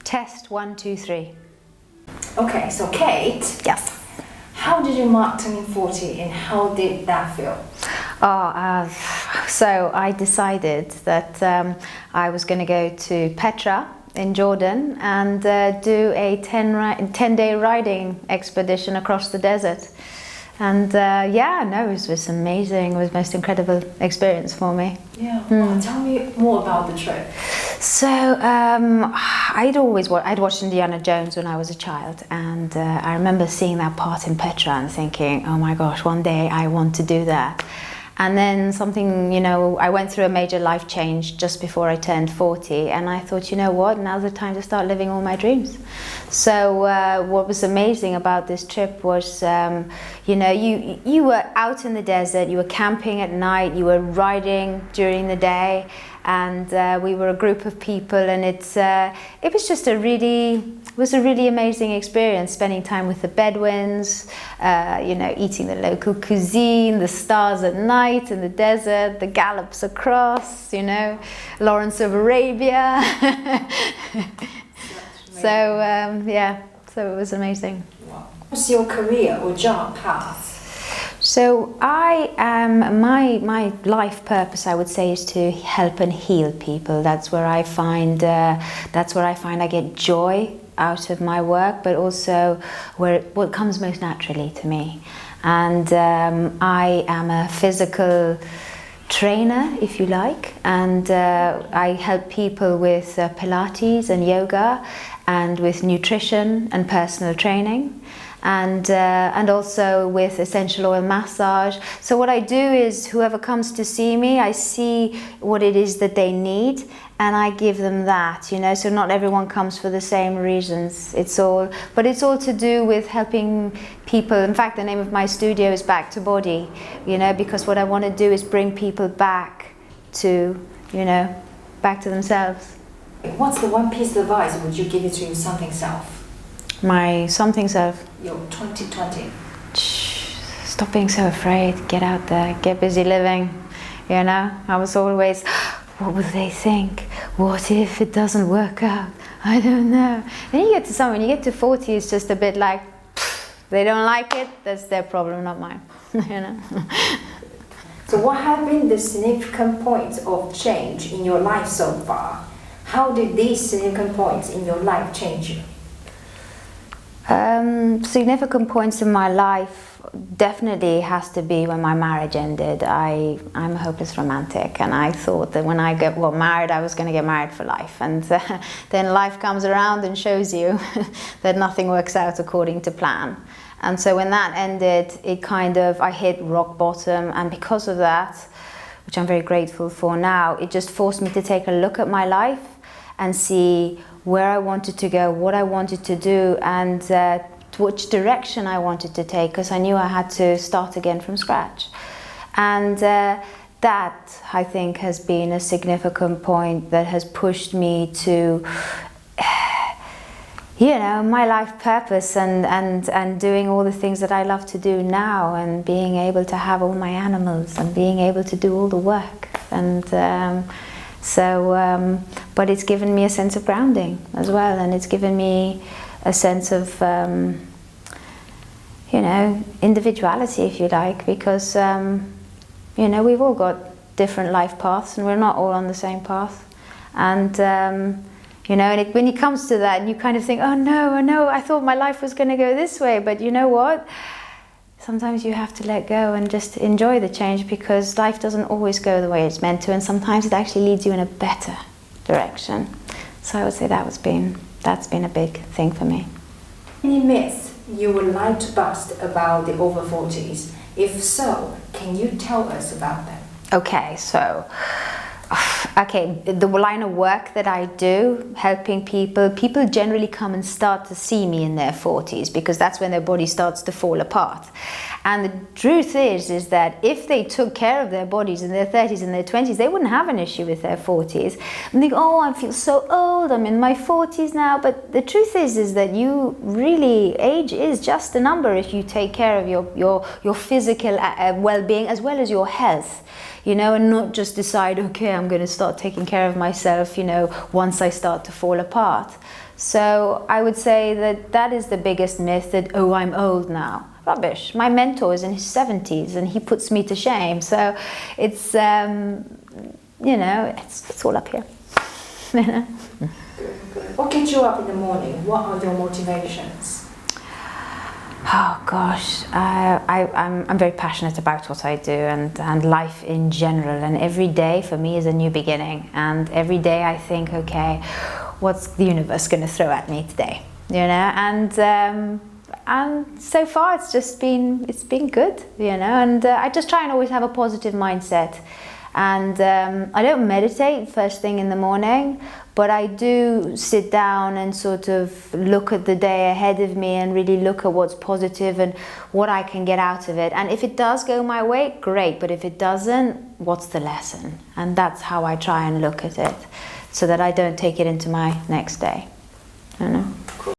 Test 1, 2, 3. Okay, so Kate. Yes. How did you mark turning 40 and how did that feel? So I decided that I was going to go to Petra in Jordan and do a 10-day riding expedition across the desert. And it was amazing. It was the most incredible experience for me. Yeah, well, tell me more about the trip. So I'd watched Indiana Jones when I was a child, and I remember seeing that part in Petra and thinking, oh my gosh, one day I want to do that. And then I went through a major life change just before I turned 40, and I thought, you know what, now's the time to start living all my dreams. So what was amazing about this trip was, you were out in the desert, you were camping at night, you were riding during the day, and we were a group of people, and it was just a really amazing experience, spending time with the Bedouins, eating the local cuisine, the stars at night in the desert, the gallops across, Lawrence of Arabia. So it was amazing. Wow. What's your career or job path? So my life purpose, I would say, is to help and heal people. That's where I find I get joy out of my work, but also what comes most naturally to me. And I am a physical trainer, if you like, and I help people with Pilates and yoga, and with nutrition and personal training, and also with essential oil massage. So what I do is, whoever comes to see me, I see what it is that they need, and I give them that, so not everyone comes for the same reasons. It's all to do with helping people. In fact, the name of my studio is BackToBody, because what I want to do is bring people back to themselves. What's the one piece of advice would you give it to your something self? My something self? Your 2020. Stop being so afraid. Get out there. Get busy living. I was always, what will they think? What if it doesn't work out? I don't know. Then you get to when you get to 40, it's just a bit like, they don't like it, that's their problem, not mine. So what have been the significant points of change in your life so far? How did these significant points in your life change you? Significant points in my life definitely has to be when my marriage ended. I'm a hopeless romantic, and I thought that when I got married, I was going to get married for life, and then life comes around and shows you that nothing works out according to plan. And so when that ended, I hit rock bottom, and because of that, which I'm very grateful for now, it just forced me to take a look at my life and see where I wanted to go, what I wanted to do, and which direction I wanted to take, because I knew I had to start again from scratch. And that, I think, has been a significant point that has pushed me to my life purpose, and doing all the things that I love to do now, and being able to have all my animals, and being able to do all the work. And but it's given me a sense of grounding as well, and it's given me a sense of individuality, if you like, because we've all got different life paths, and we're not all on the same path. And when it comes to that, and you kind of think, oh no, I thought my life was going to go this way, but you know what? Sometimes you have to let go and just enjoy the change, because life doesn't always go the way it's meant to, and sometimes it actually leads you in a better direction. So I would say that's been a big thing for me. Any myths you would like to bust about the over 40s? If so, can you tell us about them? Okay, the line of work that I do, helping people generally come and start to see me in their 40s, because that's when their body starts to fall apart. And the truth is that if they took care of their bodies in their 30s and their 20s, they wouldn't have an issue with their 40s. And think, oh, I feel so old, I'm in my 40s now. But the truth is that age is just a number if you take care of your physical well-being as well as your health. And not just decide, okay, I'm going to start taking care of myself, once I start to fall apart. So I would say that that is the biggest myth, that, oh, I'm old now. Rubbish. My mentor is in his 70s and he puts me to shame. So it's, you know, it's all up here. Good. What gets you up in the morning? What are your motivations? Oh gosh, I'm very passionate about what I do, and life in general, and every day for me is a new beginning, and every day I think, okay, what's the universe going to throw at me today, you know, and so far it's been good, you know, and I just try and always have a positive mindset. And I don't meditate first thing in the morning, but I do sit down and sort of look at the day ahead of me and really look at what's positive and what I can get out of it. And if it does go my way, great. But if it doesn't, what's the lesson? And that's how I try and look at it, so that I don't take it into my next day. You know?